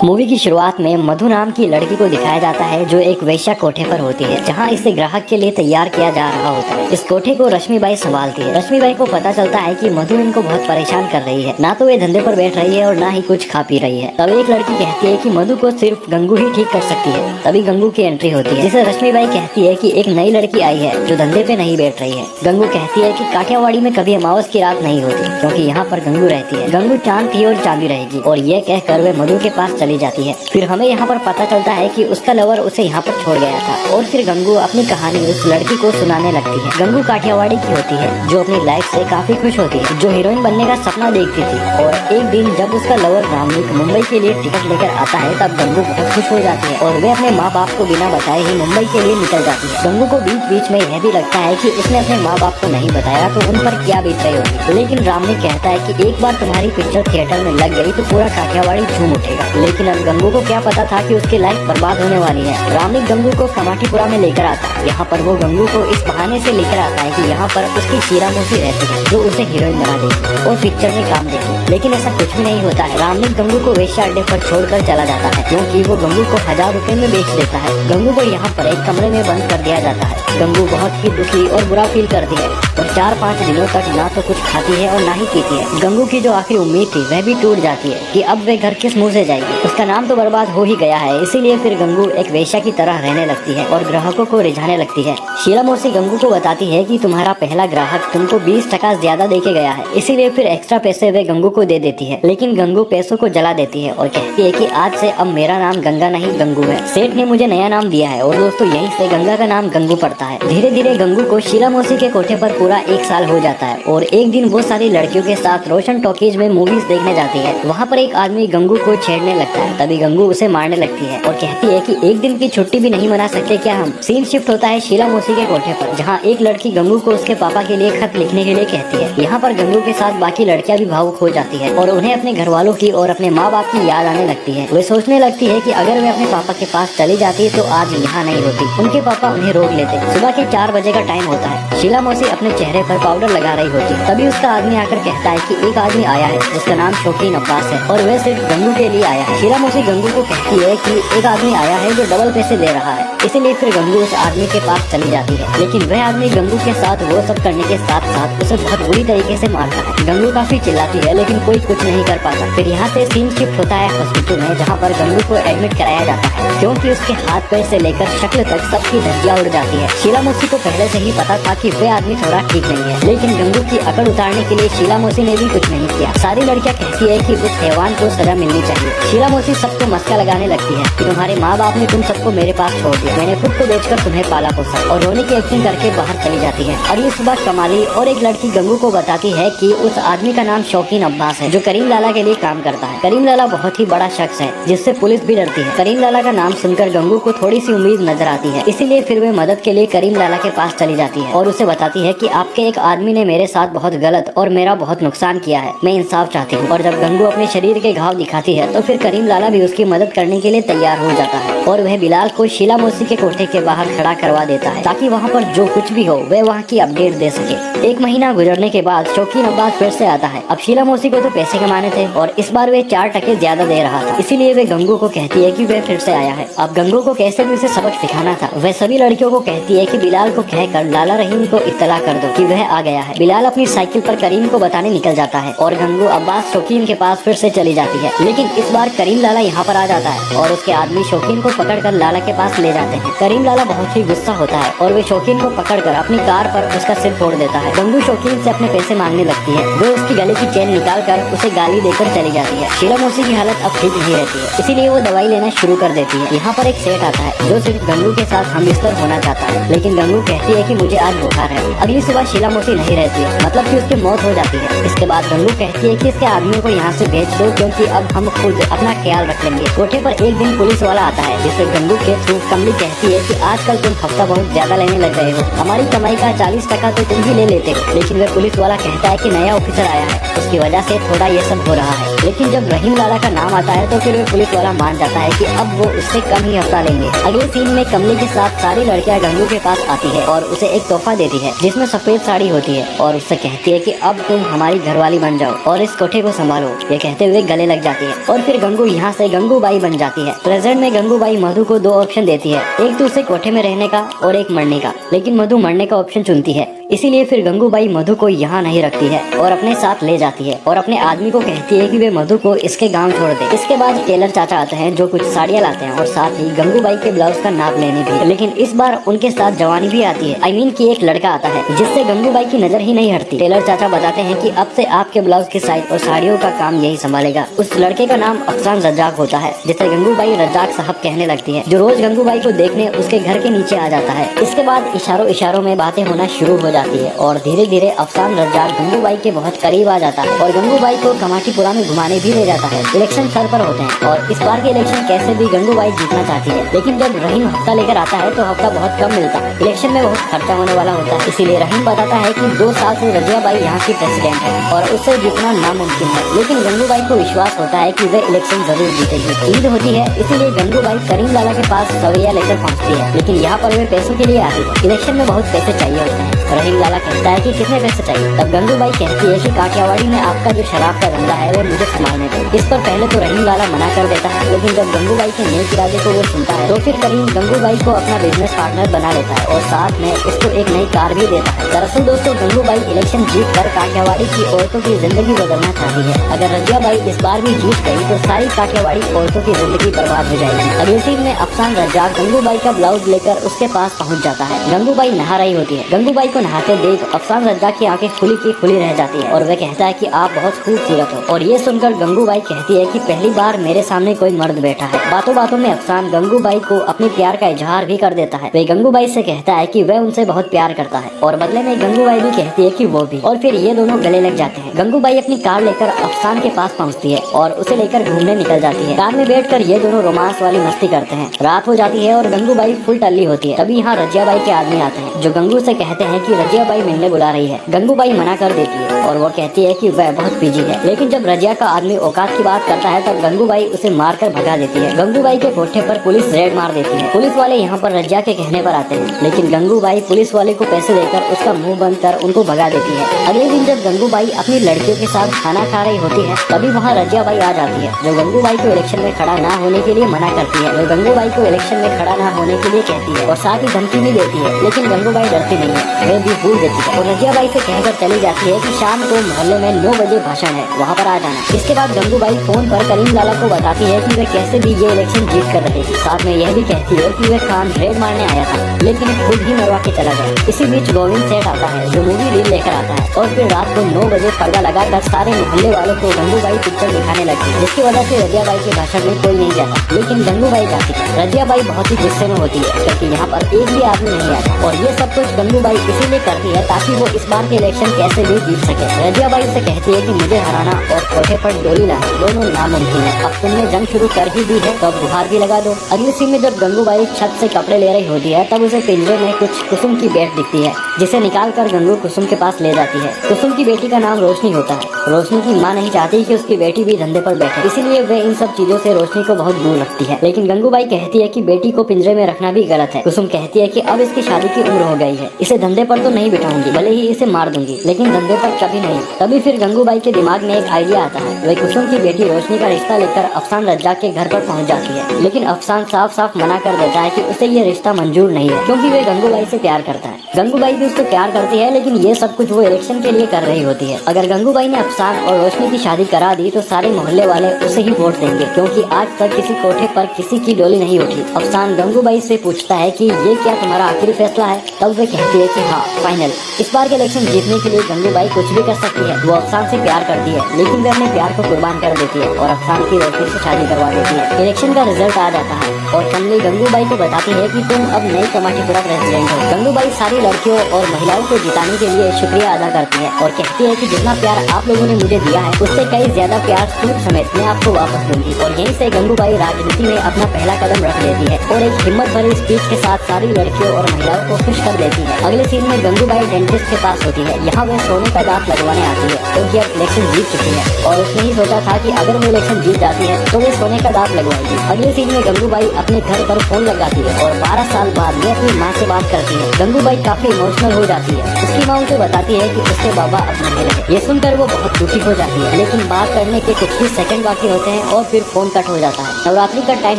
Movie की शुरुआत में मधु नाम की लड़की को दिखाया जाता है जो एक वेश्या कोठे पर होती है जहां इसे ग्राहक के लिए तैयार किया जा रहा होता है। इस कोठे को रश्मिबाई संभालती है। रश्मिबाई को पता चलता है कि मधु इनको बहुत परेशान कर रही है, ना तो ये धंधे पर बैठ रही है और ना ही कुछ खा पी रही है। तब एक लड़की कहती है कि मधु को सिर्फ गंगू ही ठीक कर सकती है। तभी गंगू की एंट्री होती है जिसे रश्मिबाई कहती है कि एक नई लड़की आई है जो धंधे पे नहीं बैठ रही है। गंगू कहती है कि काठियावाड़ी में कभी अमावस की रात नहीं होती क्योंकि यहाँ पर गंगू रहती है। गंगू चांद थी और चांदी रहेगी और ये कहकर वे मधु के पास चली जाती है। फिर हमें यहाँ पर पता चलता है कि उसका लवर उसे यहाँ पर छोड़ गया था और फिर गंगू अपनी कहानी उस लड़की को सुनाने लगती है। गंगू काठियावाड़ी की होती है जो अपनी लाइफ से काफी खुश होती है, जो हीरोइन बनने का सपना देखती थी। और एक दिन जब उसका लवर रामनिक मुंबई के लिए टिकट लेकर आता है तब गंगू बहुत खुश हो जाती है और वे अपने माँ बाप को बिना बताए ही मुंबई के लिए निकल जाती है। गंगू को बीच बीच में यह भी लगता है कि उसने अपने माँ बाप को नहीं बताया तो उन पर क्या बीत रही होगी, लेकिन रामनिक कहता है कि एक बार तुम्हारी पिक्चर थिएटर में लग गई तो पूरा काठियावाड़ी झूम उठेगा। लेकिन अब गंगू को क्या पता था कि उसकी लाइफ बर्बाद होने वाली है। रामनिक गंगू को कमाटीपुरा में लेकर आता है। यहाँ पर वो गंगू को इस बहाने से लेकर आता है कि यहाँ पर उसकी शीला मौसी रहती है जो उसे हीरोइन बना देगी और पिक्चर में काम देगी। लेकिन ऐसा कुछ भी नहीं होता है। रामनिक गंगू को वेश्या अड्डे पर छोड़कर चला जाता है क्योंकि वो गंगू को 1000 रुपए में बेच देता है। गंगू को यहाँ पर एक कमरे में बंद कर दिया जाता है। गंगू बहुत ही दुखी और बुरा फील करती है और 4-5 दिनों तक ना तो कुछ खाती है और ना ही पीती है। गंगू की जो आखिरी उम्मीद थी वह भी टूट जाती है कि अब वे घर किस मुंह से जाएगी। उसका नाम तो बर्बाद हो ही गया है, इसीलिए फिर गंगू एक वेश्या की तरह रहने लगती है और ग्राहकों को रिझाने लगती है। शीला मौसी गंगू को बताती है कि तुम्हारा पहला ग्राहक तुमको 20% ज्यादा देके गया है, इसीलिए फिर एक्स्ट्रा पैसे वे गंगू को दे देती है। लेकिन गंगू पैसों को जला देती है और कहती है कि आज से अब मेरा नाम गंगा नहीं गंगू है। सेठ ने मुझे नया नाम दिया है और दोस्तों यहीं से गंगा का नाम गंगू पड़ता है। धीरे धीरे गंगू को शीला मौसी के कोठे पर पूरा 1 साल हो जाता है और एक दिन वो सारी लड़कियों के साथ रोशन टॉकीज में मूवीज देखने जाती है। वहाँ पर एक आदमी गंगू को छेड़ने लगता है, तभी गंगू उसे मारने लगती है और कहती है कि एक दिन की छुट्टी भी नहीं मना सकते क्या हम। सीन शिफ्ट होता है शीला मौसी के कोठे पर जहाँ एक लड़की गंगू को उसके पापा के लिए खत लिखने के लिए कहती है। यहाँ पर गंगू के साथ बाकी लड़कियां भी भावुक हो जाती है और उन्हें अपने घर वालों की और अपने माँ बाप की याद आने लगती है। वे सोचने लगती है कि अगर वे अपने पापा के पास चली जाती तो आज यहाँ नहीं होती। उनके पापा उन्हें रोक लेते। सुबह के 4 बजे का टाइम होता है। शीला मौसी अपने चेहरे पर पाउडर लगा रही होती है। तभी उसका आदमी आकर कहता है कि एक आदमी आया है, उसका नाम शौकीन अब्बास है और वह सिर्फ गंगू के लिए आया है। शीला मौसी गंगू को कहती है कि एक आदमी आया है जो डबल पैसे दे रहा है, इसीलिए फिर गंगू उस आदमी के पास चली जाती है। लेकिन वह आदमी गंगू के साथ वो सब करने के साथ साथ उसे बहुत बुरी तरीके से मारता है। गंगू काफी चिल्लाती है लेकिन कोई कुछ नहीं कर पाता। फिर यहाँ से सीन शिफ्ट होता है हॉस्पिटल में जहाँ पर गंगू को एडमिट कराया जाता है क्योंकि उसके हाथ पैर से लेकर शक्ल तक सबकी धज्जियां उड़ जाती है। शीला मौसी को पहले से ही पता था कि वह आदमी थोड़ा ठीक नहीं है, लेकिन गंगू की अकड़ उतारने के लिए शीला मौसी ने भी कुछ नहीं किया। सारी लड़कियां कहती है कि उस हैवान को सजा मिलनी चाहिए। शीला मौसी सबको मस्का लगाने लगती है कि तुम्हारे माँ बाप ने तुम सबको मेरे पास छोड़ दिया, मैंने खुद को बेचकर तुम्हें पाला पोसा, और रोने की एक्टिंग करके बाहर चली जाती है। अगली सुबह कमाली और एक लड़की गंगू को बताती है कि उस आदमी का नाम शौकीन अब्बास है जो करीम लाला के लिए काम करता है। करीम लाला बहुत ही बड़ा शख्स है जिससे पुलिस भी डरती है। करीम लाला का नाम सुनकर गंगू को थोड़ी सी उम्मीद नजर आती है, इसीलिए फिर वे मदद के लिए करीम लाला के पास चली जाती है और उसे बताती है कि आपके एक आदमी ने मेरे साथ बहुत गलत और मेरा बहुत नुकसान किया है, मैं इंसाफ चाहती हूँ। और जब गंगू अपने शरीर के घाव दिखाती है तो फिर करीम लाला भी उसकी मदद करने के लिए तैयार हो जाता है और वह बिलाल को शीला मौसी के कोठे के बाहर खड़ा करवा देता है ताकि वहाँ पर जो कुछ भी हो वह वहाँ की अपडेट दे सके। 1 महीना गुजरने के बाद शौकीन अब्बास फिर से आता है। अब शीला मौसी को तो पैसे कमाने थे और इस बार वे 4% ज्यादा दे रहा था, इसीलिए वे गंगू को कहती है कि वह फिर से आया है। अब गंगू को कैसे भी उसे सबक सिखाना था। वह सभी लड़कियों को कहती है कि बिलाल को कहकर लाला रहीम को इत्तला कर दो कि वह आ गया है। बिलाल अपनी साइकिल पर करीम को बताने निकल जाता है और गंगू अब्बास शौकीन के पास फिर से चली जाती है। लेकिन इस बार करीम लाला यहाँ पर आ जाता है और उसके आदमी शौकीन को पकड़कर लाला के पास ले जाते हैं। करीम लाला बहुत ही गुस्सा होता है और वे शौकीन को पकड़कर अपनी कार पर उसका सिर फोड़ देता है। गंगू शौकीन से अपने पैसे मांगने लगती है। वो उसकी गले की चेन निकाल कर उसे गाली देकर चली जाती है। शीला मौसी की हालत अब ठीक नहीं रहती है, इसीलिए वो दवाई लेना शुरू कर देती है। यहाँ पर एक सेठ आता है जो सिर्फ गंगू के साथ हमबिस्तर होना चाहता है, लेकिन गंगू कहती है कि मुझे आज बुखार है। अगली सुबह शीला मौसी नहीं रहती है, मतलब कि उसकी मौत हो जाती है। इसके बाद गंगू कहती है कि इसके आदमियों को यहाँ से भेज दो क्योंकि अब हम खुद अपना ख्याल रख लेंगे। कोठे पर एक दिन पुलिस वाला आता है जिससे गंगू के थ्रू कमली कहती है कि आजकल तुम हफ्ता बहुत ज्यादा लेने लग गए हो, हमारी कमाई का 40% तो तुम ही ले लेते हो। लेकिन वह पुलिस वाला कहता है कि नया ऑफिसर आया है, उसकी वजह से थोड़ा ये सब हो रहा है। लेकिन जब रहीम लाला का नाम आता है तो फिर वह पुलिस वाला मान जाता है कि अब वो उससे कम ही हफ्ता लेंगे। अगले सीन में कमली के साथ सारी लड़कियां गंगू के पास आती है और उसे एक तोहफा देती है जिसमें सफेद साड़ी होती है और उससे कहती है कि अब तुम हमारी घरवाली बन जाओ और इस कोठे को संभालो। ये कहते हुए गले लग जाती है और फिर गंगू को यहाँ से गंगूबाई बन जाती है। प्रेजेंट में गंगूबाई मधु को 2 ऑप्शन देती है, एक तो उसे कोठे में रहने का और एक मरने का, लेकिन मधु मरने का ऑप्शन चुनती है। इसीलिए फिर गंगूबाई मधु को यहाँ नहीं रखती है और अपने साथ ले जाती है और अपने आदमी को कहती है कि वे मधु को इसके गांव छोड़ दे। इसके बाद टेलर चाचा आते हैं जो कुछ साड़ियाँ लाते हैं और साथ ही गंगूबाई के ब्लाउज का नाप लेने भी। लेकिन इस बार उनके साथ जवानी भी आती है, कि एक लड़का आता है जिससे गंगूबाई की नजर ही नहीं हटती। टेलर चाचा बताते हैं कि अब से आपके ब्लाउज की साइज और साड़ियों का काम यही संभालेगा। उस लड़के का नाम अफसान रज्जाक होता है, जिसे गंगूबाई रज्जाक साहब कहने लगती है, जो रोज गंगूबाई को देखने उसके घर के नीचे आ जाता है। इसके बाद इशारों में बातें होना शुरू हो जाती है और धीरे धीरे अफसान रज्जाक गंगूबाई के बहुत करीब आ जाता है और गंगूबाई को कमाटीपुरा में घुमाने भी ले जाता है। इलेक्शन सर पर होते हैं और इस बार के इलेक्शन कैसे भी गंगूबाई जीतना चाहती है, लेकिन जब रहीम हफ्ता लेकर आता है तो हफ्ता बहुत कम मिलता है। इलेक्शन में बहुत खर्चा होने वाला होता है, इसीलिए रहीम बताता है कि 2 साल से रजियाबाई यहाँ की प्रेसिडेंट है और उससे जीतना नामुमकिन है। लेकिन गंगूबाई को विश्वास होता है कि वे इलेक्शन जरूर जीतेगी। ईद होती है, इसीलिए गंगूबाई करीम लाला के पास सवैया लेकर पहुँचती है, लेकिन यहाँ पर वे पैसों के लिए आती है। इलेक्शन में बहुत पैसे चाहिए होते हैं। रहीम लाला कहता है कि कितने पैसे चाहिए। तब गंगूबाई कहती है कि काठियावाड़ी में आपका जो शराब का धंधा है वो मुझे संभालने दो। इस पर पहले तो रहीम लाला मना कर देता है, लेकिन जब गंगूबाई के नेक इरादे को वो सुनता है तो फिर करीम गंगूबाई को अपना बिजनेस पार्टनर बना लेता है और साथ में इसको एक नई कार भी देता है। दरअसल दोस्तों, गंगूबाई इलेक्शन जीत कर काठियावाड़ी की औरतों की जिंदगी बदलना चाहती है। अगर रजियाबाई इस बार भी जीत गई तो सारी काठियावाड़ी औरतों की जिंदगी बर्बाद हो जाएगी। अगले सीन में अफसान रज्जाक गंगूबाई का ब्लाउज लेकर उसके पास पहुँच जाता है। गंगूबाई नहा रही होती है। गंगूबाई को नहाते देख अफसान रज्जाक की आंखें खुली की खुली रह जाती है और वह कहता है कि आप बहुत खूबसूरत हो। और ये सुनकर गंगूबाई कहती है कि पहली बार मेरे सामने कोई मर्द बैठा है। बातों बातों में अफसान गंगूबाई को अपने प्यार का इजहार भी कर देता है। वह गंगूबाई से कहता है कि वह उनसे बहुत प्यार करता है और बदले में गंगूबाई भी कहती है कि वो भी, और फिर ये दोनों गले लग जाते हैं। गंगूबाई अपनी कार लेकर अफसान के पास पहुँचती है और उसे लेकर घूमने निकल जाती है। कार में बैठकर ये दोनों रोमांस वाली मस्ती करते हैं। रात हो जाती है और गंगूबाई फुल टल्ली होती है। तभी यहाँ रजियाबाई के आदमी आते हैं जो गंगू से कहते हैं कि रजियाबाई मिलने बुला रही है। गंगूबाई मना कर देती है और वो कहती है कि वह बहुत बिजी है। लेकिन जब रजिया का आदमी औकात की बात करता है तब गंगूबाई उसे मारकर भगा देती है। गंगूबाई के कोठे पर पुलिस रेड मार देती है। पुलिस वाले यहाँ पर रजिया के कहने पर आते हैं, लेकिन गंगूबाई पुलिस वाले को पैसे देकर उसका मुंह बंद कर उनको भगा देती है। अगले दिन जब गंगूबाई अपनी लड़कियों के साथ खाना खा रही होती है तभी वहाँ रजियाबाई आ जाती है, जो गंगूबाई को इलेक्शन में खड़ा ना होने के लिए मना करती है। वो गंगूबाई को इलेक्शन में खड़ा ना होने के लिए कहती है और साथ ही धमकी भी देती है, लेकिन गंगूबाई डरती नहीं है, वह भी भूल देती है और रजियाबाई से कहकर चली जाती है कि शाम को मोहल्ले में 9 बजे भाषण है, वहाँ पर आ जाना। इसके बाद गंगूबाई फोन पर करीम लाला को बताती है कि वह कैसे भी ये इलेक्शन जीत कर रहेगी। साथ में यह भी कहती है कि वह खान रेड मारने आया था, लेकिन खुद ही मरवा के चला गया। इसी बीच गोविंद सेठ आता है जो मूवी रील लेकर आता है और फिर रात को 9 बजे पर्दा लगाकर सारे मोहल्ले वालों को गंगूबाई पिक्चर दिखाने लगती है, जिसकी वजह से रजियाबाई के भाषण में कोई नहीं जाता, लेकिन गंगूबाई जाती है। रजियाबाई बहुत ही गुस्से में होती है क्योंकि यहाँ पर एक भी आदमी नहीं आता और ये सब कुछ गंगूबाई इसीलिए करती है ताकि वो इस बार के इलेक्शन कैसे भी जीत सके। रजियाबाई से कहती है कि मुझे हराना और कोठे पर डोली लाना दोनों नामुमकिन है। अब तुमने जंग शुरू कर ही दी है तो अब गुहार भी लगा दो। अगली सीन में जब गंगूबाई छत से कपड़े ले रही होती है तब उसे पिंजरे में कुछ कुसुम की बेट दिखती है, जिसे निकाल कर गंगू कुसुम के पास ले जाती है। कुसुम की बेटी का नाम रोशनी होता है। रोशनी की माँ नहीं चाहती कि उसकी बेटी भी धंधे पर बैठे, इसीलिए वे इन सब चीजों से रोशनी को बहुत दूर रखती है। लेकिन गंगूबाई कहती है कि बेटी को पिंजरे में रखना भी गलत है। कुसुम कहती है कि अब इसकी शादी की उम्र हो गई है, इसे धंधे पर तो नहीं बिठाऊंगी, भले ही इसे मार दूंगी, लेकिन धंधे पर कभी नहीं। तभी फिर गंगूबाई के दिमाग में एक आइडिया आता है। वह कुसुम की बेटी रोशनी का रिश्ता लेकर अफसान रज्जाक के घर पर पहुंच जाती है, लेकिन अफसान साफ साफ मना कर देता है कि उसे ये रिश्ता मंजूर नहीं है क्योंकि वे गंगूबाई से प्यार करता है। गंगूबाई भी उससे प्यार करती है, लेकिन ये सब कुछ वो इलेक्शन के लिए कर रही होती है। अगर गंगूबाई ने अफसान और रोशनी की शादी करा दी तो सारे मोहल्ले वाले उसे ही वोट देंगे, क्योंकि आज तक किसी कोठे पर किसी की डोली नहीं उठी। अफसान गंगूबाई से पूछता है कि ये क्या तुम्हारा आखिरी फैसला है? तब वे कहती है कि हाँ, फाइनल। इस बार के इलेक्शन जीतने के लिए गंगूबाई कुछ भी कर सकती है। वो अफसान से प्यार करती है, लेकिन वे अपने प्यार को कुर्बान कर देती है और अफसान की रोशनी से शादी करवा देती है। इलेक्शन का रिजल्ट आ जाता है और कमली गंगूबाई को बताती है कि तुम अब नई कमाटीपुरा प्रेसिडेंट हो। गंगूबाई सारी लड़कियों और महिलाओं को जिताने के लिए शुक्रिया अदा करती है और कहती है कि जितना प्यार आप लोगों ने मुझे दिया है उससे कई ज्यादा प्यार सूट समेत मैं आपको वापस दूंगी। और यहीं से गंगूबाई राजनीति में अपना पहला कदम रख लेती है और एक हिम्मत भरी स्पीच के साथ सारी लड़कियों और महिलाओं को खुश कर देती है। अगले सीन में गंगूबाई डेंटिस्ट के पास होती है। यहाँ वह सोने का दांत लगवाने आती है क्योंकि अब इलेक्शन जीत चुकी है और उसने ही सोचा था कि अगर वो इलेक्शन जीत जाती है तो वे सोने का दांत लगवाएगी। अगले सीन में गंगूबाई अपने घर पर फोन लगाती है और 12 साल बाद ये अपनी माँ से बात करती है। गंगूबाई काफी इमोशनल हो जाती है। उसकी माँ उसे बताती है कि उसके बाबा अब नहीं रहे। ये सुनकर वो बहुत दुखी हो जाती है, लेकिन बात करने के कुछ ही सेकंड बाकी होते हैं और फिर फोन कट हो जाता है। नवरात्रि का टाइम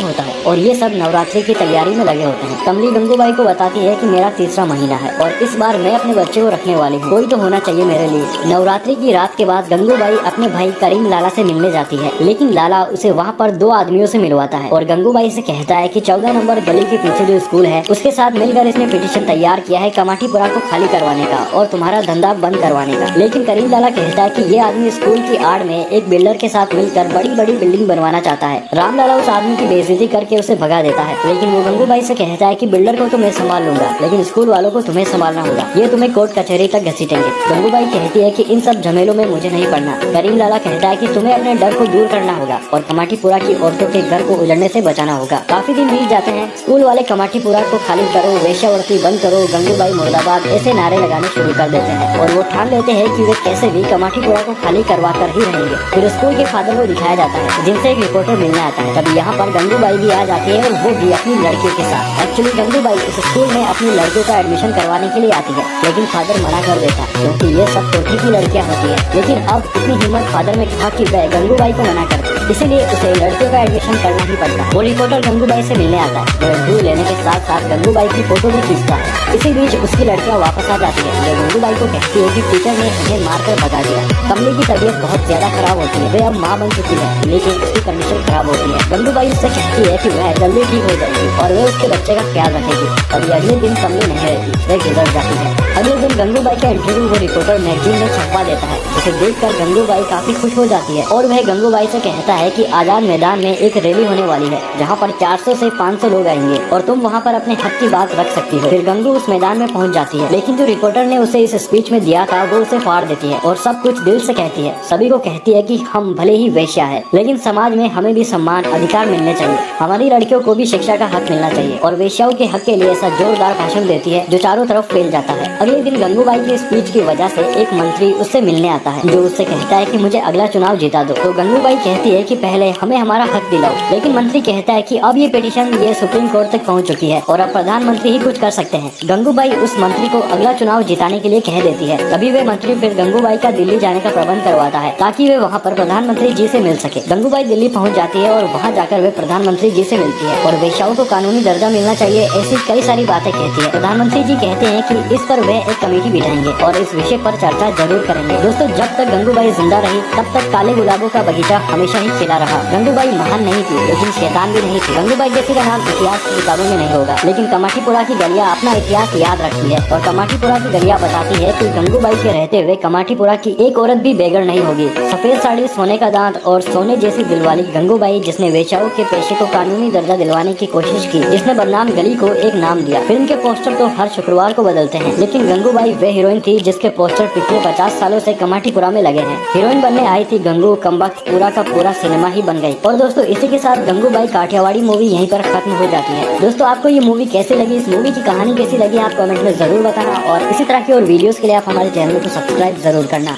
होता है और ये सब नवरात्रि की तैयारी में लगे होते हैं। कमली गंगूबाई को बताती है कि मेरा तीसरा महीना है और इस बार मैं अपने बच्चे को रखने वाली हूँ, कोई तो होना चाहिए मेरे लिए। नवरात्रि की रात के बाद गंगूबाई अपने भाई करीम लाला से मिलने जाती है, लेकिन लाला उसे वहाँ पर 2 आदमियों से मिलवाता है और गंगूबाई से कहता है कि 14 नंबर गली के पीछे जो स्कूल है उसके साथ मिलकर इसने पिटीशन तैयार किया है कमाटीपुरा को खाली करवाने का और तुम्हारा धंधा बंद करवाने का। लेकिन करीम लाला कहता है कि ये आदमी स्कूल की आड़ में एक बिल्डर के साथ मिलकर बड़ी बड़ी बिल्डिंग बनवाना चाहता है। राम लाला उस आदमी की बेइज्जती करके उसे भगा देता है, लेकिन वो गंगूबाई से कहता है कि बिल्डर को तो मैं संभाल लूंगा, लेकिन स्कूल वालों को तुम्हें संभालना होगा, ये तुम्हें कोर्ट कचहरी तक घसीटेंगे। गंगूबाई कहती है कि इन सब झमेलों में मुझे नहीं पड़ना। करीम लाला कहता है कि तुम्हें अपने डर को दूर करना होगा और कमाटीपुरा की औरतों के घर को उजड़ने से बचाना होगा। काफी दिन बीत जाते हैं। स्कूल वाले कमाटीपुरा को खाली करो, वेश्यावृत्ति बंद करो, गंगूबाई मुर्दाबाद ऐसे नारे लगाने शुरू कर देते हैं और वो ठान लेते हैं कि वे कैसे भी कमाटीपुरा को खाली करवा कर ही रहेंगे। फिर स्कूल के फादर को दिखाया जाता है, जिनसे एक रिपोर्टर मिलने आता है। तभी यहाँ पर गंगूबाई भी आ जाती है और वो भी अपनी लड़कियों के साथ। एक्चुअली गंगूबाई इस स्कूल में अपनी लड़कियों का एडमिशन करवाने के लिए आती है, लेकिन फादर मना कर देता है क्योंकि ये सब कोठी की लड़कियाँ होती है। लेकिन अब इतनी हिम्मत फादर ने कहा कि वह गंगूबाई को मना कर दे, इसीलिए उसे लड़कियों का एडमिशन करना ही पड़ता है। वो रिपोर्टर गंगूबाई से मिलने आता है, वह इंटरव्यू लेने के साथ साथ गंगूबाई की फोटो भी खींचता है। इसी बीच उसकी लड़कियां वापस आ जाती है। वह गंगूबाई को कहती है कि टीचर ने उन्हें मारकर भगा दिया। कमली की तबीयत बहुत ज्यादा खराब होती है, वह अब माँ बन चुकी है, लेकिन उसकी कंडीशन खराब होती है। गंगूबाई उससे कहती है कि वह जल्दी ठीक हो जाएगी और वह उसके बच्चे का ख्याल रखेगी। तभी अगले दिन कमली नहीं रहती, वह गुजर जाती है। अगले दिन गंगूबाई का इंटरव्यू वो रिपोर्टर मैगजीन में छपवा देता है, जिसे देखकर गंगूबाई काफी खुश हो जाती है और वह गंगूबाई से कहता है कि आजाद मैदान में एक रैली होने वाली है, जहाँ पर 400 से 500 लोग आएंगे और तुम वहाँ पर अपने हक की बात रख सकती हो। फिर गंगू उस मैदान में पहुँच जाती है, लेकिन जो रिपोर्टर ने उसे इस स्पीच में दिया था वो उसे फाड़ देती है और सब कुछ दिल से कहती है। सभी को कहती है कि हम भले ही वेश्या है, लेकिन समाज में हमें भी सम्मान अधिकार मिलने चाहिए, हमारी लड़कियों को भी शिक्षा का हक मिलना चाहिए और वेश्याओं के हक के लिए ऐसा जोरदार भाषण देती है जो चारों तरफ फैल जाता है। अगले दिन गंगूबाई की स्पीच की वजह से एक मंत्री उससे मिलने आता है, जो उससे कहता है कि मुझे अगला चुनाव जिता दो। तो गंगूबाई कहती है कि पहले हमें हमारा हक दिलाओ, लेकिन मंत्री कहता है कि अब ये पिटीशन ये सुप्रीम कोर्ट तक पहुंच चुकी है और अब प्रधानमंत्री ही कुछ कर सकते हैं। गंगूबाई उस मंत्री को अगला चुनाव जिताने के लिए कह देती है। तभी वे मंत्री फिर गंगूबाई का दिल्ली जाने का प्रबंध करवाता है ताकि वे वहाँ पर प्रधानमंत्री जी से मिल सके। गंगूबाई दिल्ली पहुँच जाती है और वहाँ जाकर वे प्रधानमंत्री जी से मिलती है और वेश्याओं को कानूनी दर्जा मिलना चाहिए, ऐसी कई सारी बातें कहती है। प्रधानमंत्री जी कहते हैं कि इस पर वे एक कमेटी बिठाएंगे और इस विषय पर चर्चा जरूर करेंगे। दोस्तों, जब तक गंगूबाई जिंदा रही तब तक काले गुलाबों का बगीचा हमेशा ही खिला रहा। गंगूबाई महान नहीं थी, लेकिन शैतान भी नहीं थी। गंगूबाई जैसी का नाम इतिहास की किताबों में नहीं होगा, लेकिन कमाटीपुरा की गलियां अपना इतिहास याद रखती है और कमाटीपुरा की गलियां बताती है कि गंगूबाई के रहते हुए कमाटीपुरा की एक औरत भी बेगड़ नहीं होगी। सफेद साड़ी, सोने का दांत और सोने जैसी दिलवाली गंगूबाई, जिसने वेश्याओं के पेशे को कानूनी दर्जा दिलवाने की कोशिश की, जिसने बदनाम गली को एक नाम दिया। फिल्म के पोस्टर तो हर शुक्रवार को बदलते हैं, लेकिन गंगूबाई वे हीरोइन थी जिसके पोस्टर पिछले 50 सालों से कमाटीपुरा में लगे हैं। हीरोइन बनने आई थी गंगू, कमबख्त पूरा का पूरा सिनेमा ही बन गई। और दोस्तों, इसी के साथ गंगूबाई काठियावाड़ी मूवी यहीं पर खत्म हो जाती है। दोस्तों, आपको ये मूवी कैसी लगी, इस मूवी की कहानी कैसी लगी, आप कमेंट में जरूर बताना और इसी तरह की और वीडियोस के लिए आप हमारे चैनल को सब्सक्राइब जरूर करना।